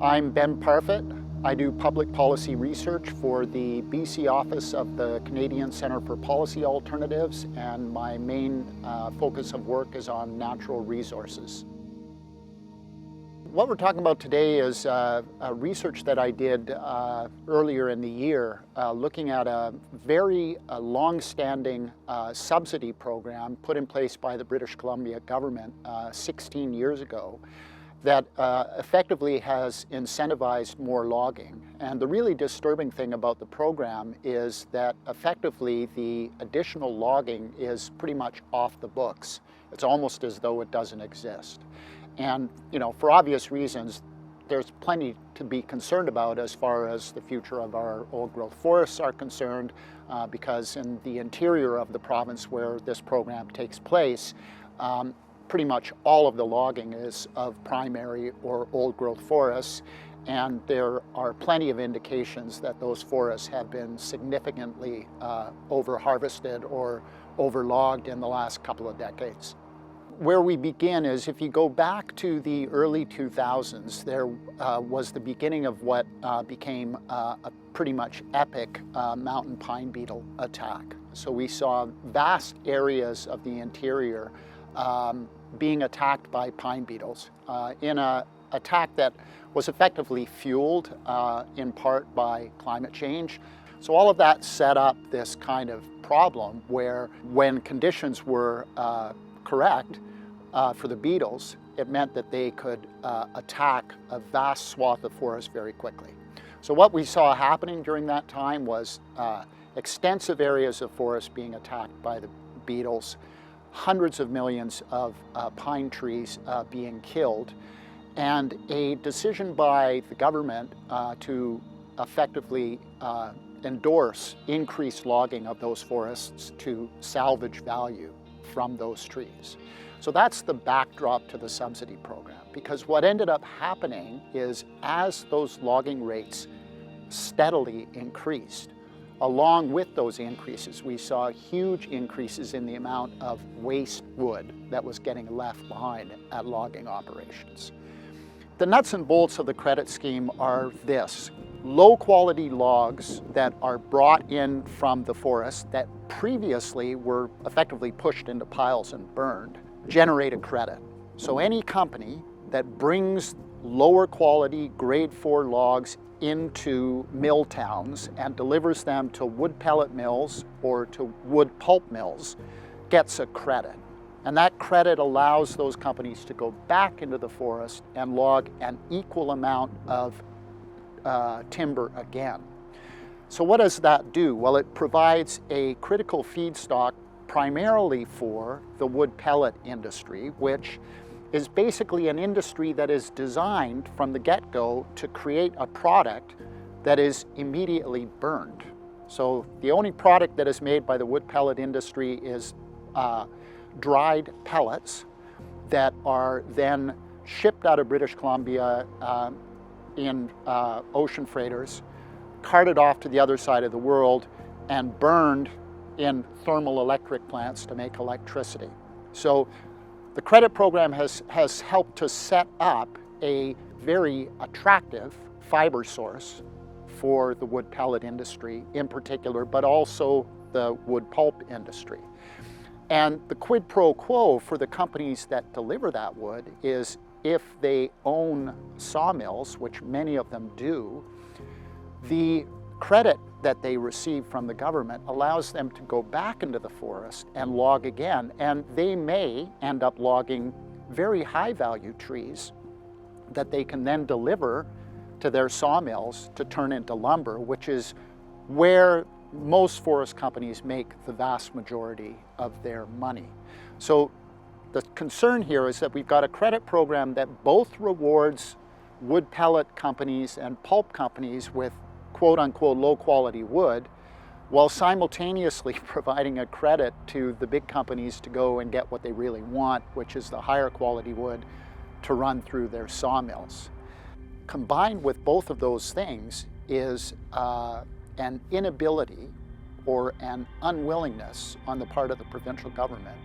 I'm Ben Parfitt. I do public policy research for the BC office of the Canadian Centre for Policy Alternatives, and my main focus of work is on natural resources. What we're talking about today is research that I did earlier in the year, looking at a very long-standing subsidy program put in place by the British Columbia government 16 years ago that effectively has incentivized more logging. And the really disturbing thing about the program is that effectively the additional logging is pretty much off the books. It's almost as though it doesn't exist. And, for obvious reasons, there's plenty to be concerned about as far as the future of our old-growth forests are concerned, because in the interior of the province where this program takes place, pretty much all of the logging is of primary or old-growth forests, and there are plenty of indications that those forests have been significantly over-harvested or over-logged in the last couple of decades. Where we begin is, if you go back to the early 2000s, there was the beginning of what became a pretty much epic mountain pine beetle attack. So we saw vast areas of the interior being attacked by pine beetles in an attack that was effectively fueled in part by climate change. So all of that set up this kind of problem where, when conditions were correct for the beetles, it meant that they could attack a vast swath of forest very quickly. So what we saw happening during that time was extensive areas of forest being attacked by the beetles, hundreds of millions of pine trees being killed, and a decision by the government to effectively endorse increased logging of those forests to salvage value from those trees. So that's the backdrop to the subsidy program, because what ended up happening is, as those logging rates steadily increased, along with those increases, we saw huge increases in the amount of waste wood that was getting left behind at logging operations. The nuts and bolts of the credit scheme are this: low quality logs that are brought in from the forest that previously were effectively pushed into piles and burned generate a credit. So any company that brings lower quality grade 4 logs into mill towns and delivers them to wood pellet mills or to wood pulp mills gets a credit. And that credit allows those companies to go back into the forest and log an equal amount of timber again. So what does that do? Well, it provides a critical feedstock primarily for the wood pellet industry, which is basically an industry that is designed from the get-go to create a product that is immediately burned. So the only product that is made by the wood pellet industry is dried pellets that are then shipped out of British Columbia in ocean freighters, carted off to the other side of the world, and burned in thermal electric plants to make electricity. So the credit program has helped to set up a very attractive fiber source for the wood pellet industry in particular, but also the wood pulp industry. And the quid pro quo for the companies that deliver that wood is, if they own sawmills, which many of them do, the credit that they receive from the government allows them to go back into the forest and log again, and they may end up logging very high value trees that they can then deliver to their sawmills to turn into lumber, which is where most forest companies make the vast majority of their money. So the concern here is that we've got a credit program that both rewards wood pellet companies and pulp companies with quote-unquote low-quality wood, while simultaneously providing a credit to the big companies to go and get what they really want, which is the higher quality wood to run through their sawmills. Combined with both of those things is an inability or an unwillingness on the part of the provincial government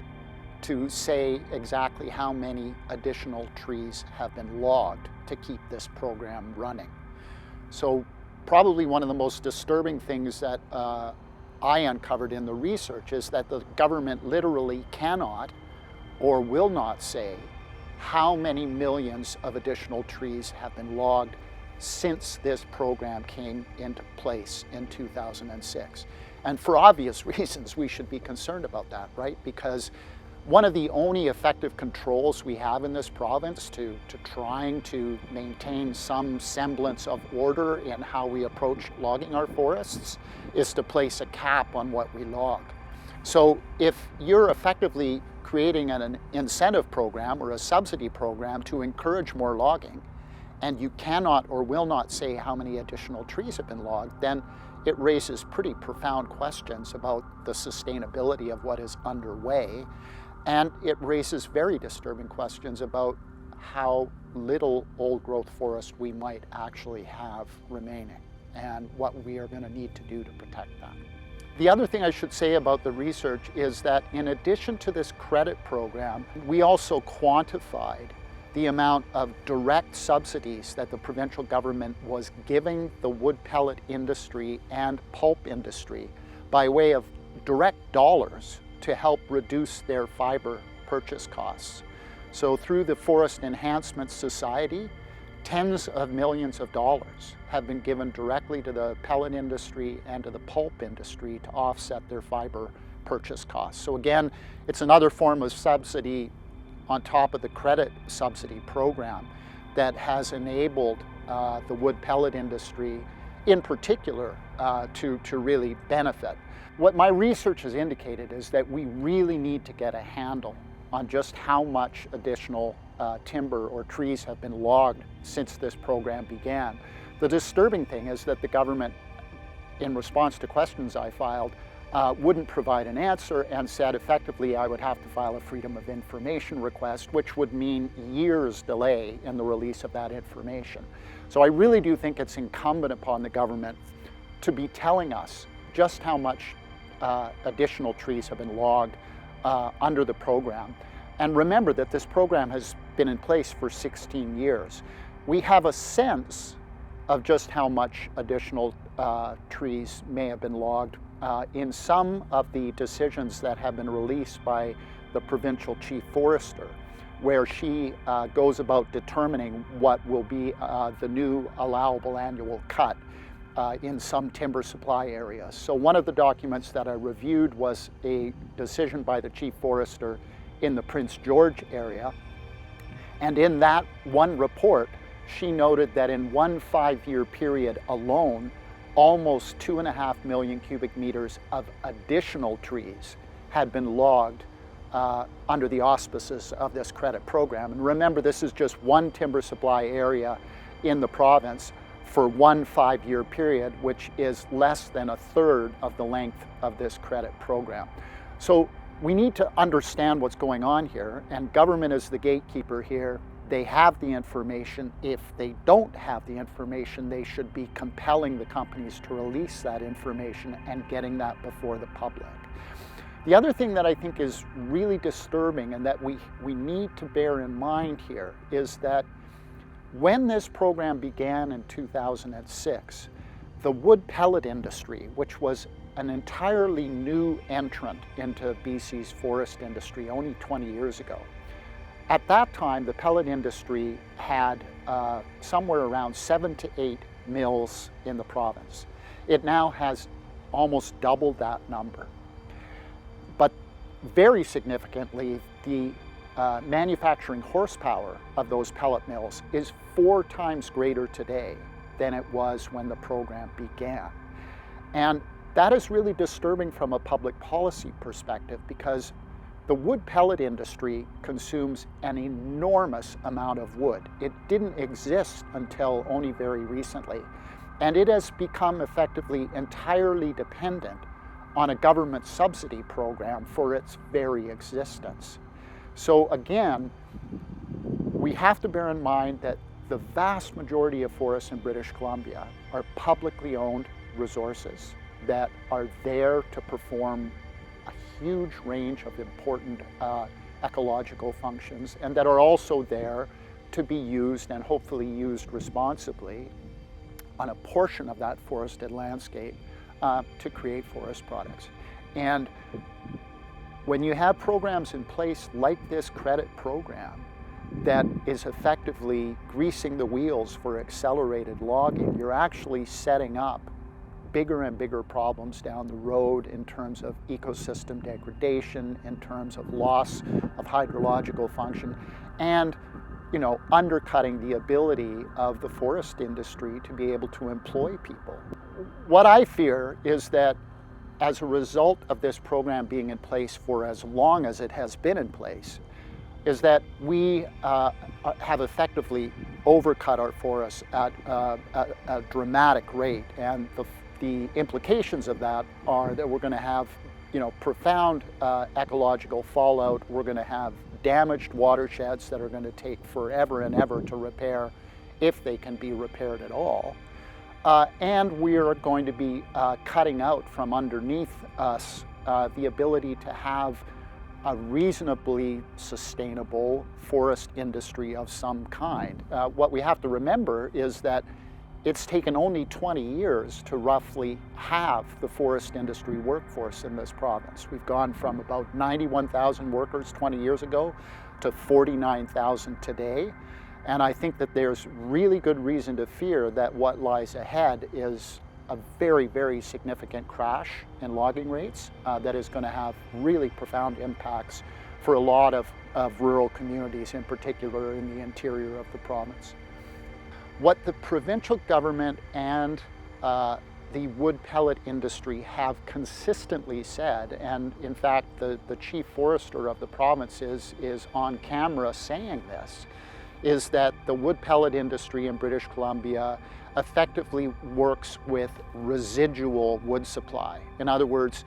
to say exactly how many additional trees have been logged to keep this program running. So probably one of the most disturbing things that I uncovered in the research is that the government literally cannot or will not say how many millions of additional trees have been logged since this program came into place in 2006. And for obvious reasons, we should be concerned about that, right? Because one of the only effective controls we have in this province to trying to maintain some semblance of order in how we approach logging our forests is to place a cap on what we log. So if you're effectively creating an incentive program or a subsidy program to encourage more logging, and you cannot or will not say how many additional trees have been logged, then it raises pretty profound questions about the sustainability of what is underway. And it raises very disturbing questions about how little old growth forest we might actually have remaining and what we are going to need to do to protect that. The other thing I should say about the research is that in addition to this credit program, we also quantified the amount of direct subsidies that the provincial government was giving the wood pellet industry and pulp industry by way of direct dollars to help reduce their fiber purchase costs. So through the Forest Enhancement Society, tens of millions of dollars have been given directly to the pellet industry and to the pulp industry to offset their fiber purchase costs. So again, it's another form of subsidy on top of the credit subsidy program that has enabled the wood pellet industry in particular to really benefit. What my research has indicated is that we really need to get a handle on just how much additional timber or trees have been logged since this program began. The disturbing thing is that the government, in response to questions I filed, wouldn't provide an answer and said effectively I would have to file a Freedom of Information request, which would mean years delay in the release of that information. So I really do think it's incumbent upon the government to be telling us just how much additional trees have been logged under the program. And remember that this program has been in place for 16 years. We have a sense of just how much additional trees may have been logged in some of the decisions that have been released by the provincial chief forester, where she goes about determining what will be the new allowable annual cut in some timber supply areas. So one of the documents that I reviewed was a decision by the chief forester in the Prince George area. And in that one report, she noted that in one 5-year period alone, almost 2.5 million cubic meters of additional trees had been logged under the auspices of this credit program. And remember, this is just one timber supply area in the province for one 5-year period, which is less than a third of the length of this credit program. So we need to understand what's going on here, and government is the gatekeeper here. They have the information. If they don't have the information, they should be compelling the companies to release that information and getting that before the public. The other thing that I think is really disturbing and that we need to bear in mind here is that when this program began in 2006, the wood pellet industry, which was an entirely new entrant into BC's forest industry only 20 years ago, at that time, the pellet industry had somewhere around 7 to 8 mills in the province. It now has almost doubled that number. But very significantly, the manufacturing horsepower of those pellet mills is 4 times greater today than it was when the program began. And that is really disturbing from a public policy perspective, because the wood pellet industry consumes an enormous amount of wood. It didn't exist until only very recently, and it has become effectively entirely dependent on a government subsidy program for its very existence. So again, we have to bear in mind that the vast majority of forests in British Columbia are publicly owned resources that are there to perform a huge range of important ecological functions and that are also there to be used and hopefully used responsibly on a portion of that forested landscape to create forest products. And when you have programs in place like this credit program that is effectively greasing the wheels for accelerated logging, you're actually setting up bigger and bigger problems down the road in terms of ecosystem degradation, in terms of loss of hydrological function, and undercutting the ability of the forest industry to be able to employ people. What I fear is that as a result of this program being in place for as long as it has been in place, is that we have effectively overcut our forests at a dramatic rate, and the implications of that are that we're going to have profound ecological fallout. We're going to have damaged watersheds that are going to take forever and ever to repair, if they can be repaired at all. And we are going to be cutting out from underneath us the ability to have a reasonably sustainable forest industry of some kind. What we have to remember is that it's taken only 20 years to roughly halve the forest industry workforce in this province. We've gone from about 91,000 workers 20 years ago to 49,000 today. And I think that there's really good reason to fear that what lies ahead is a very, very significant crash in logging rates that is going to have really profound impacts for a lot of rural communities, in particular in the interior of the province. What the provincial government and the wood pellet industry have consistently said, and in fact the chief forester of the province is on camera saying this, is that the wood pellet industry in British Columbia effectively works with residual wood supply. In other words,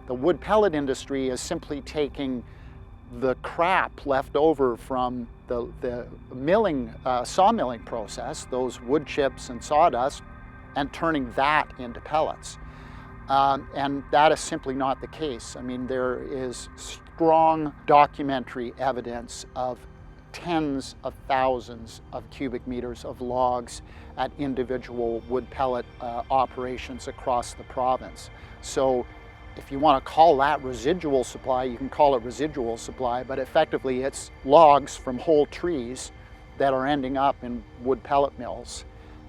the wood pellet industry is simply taking the crap left over from the milling, sawmilling process, those wood chips and sawdust, and turning that into pellets. And that is simply not the case. I mean, there is strong documentary evidence of tens of thousands of cubic meters of logs at individual wood pellet operations across the province. So if you want to call that residual supply, you can call it residual supply, but effectively it's logs from whole trees that are ending up in wood pellet mills.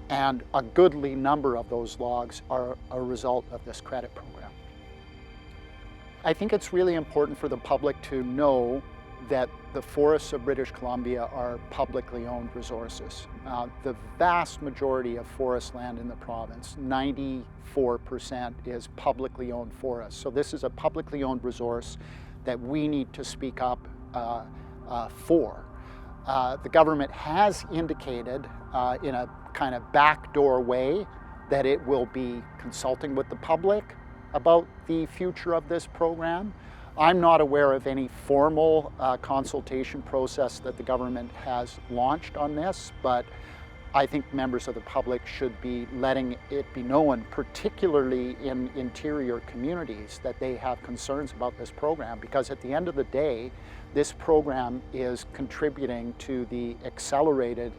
And a goodly number of those logs are a result of this credit program. I think it's really important for the public to know that the forests of British Columbia are publicly owned resources. The vast majority of forest land in the province, 94%, is publicly owned forests. So this is a publicly owned resource that we need to speak up for. The government has indicated in a kind of backdoor way that it will be consulting with the public about the future of this program. I'm not aware of any formal consultation process that the government has launched on this, but I think members of the public should be letting it be known, particularly in interior communities, that they have concerns about this program, because at the end of the day, this program is contributing to the accelerated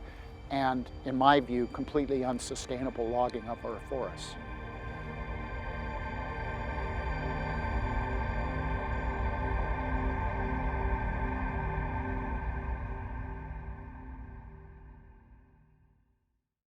and, in my view, completely unsustainable logging of our forests.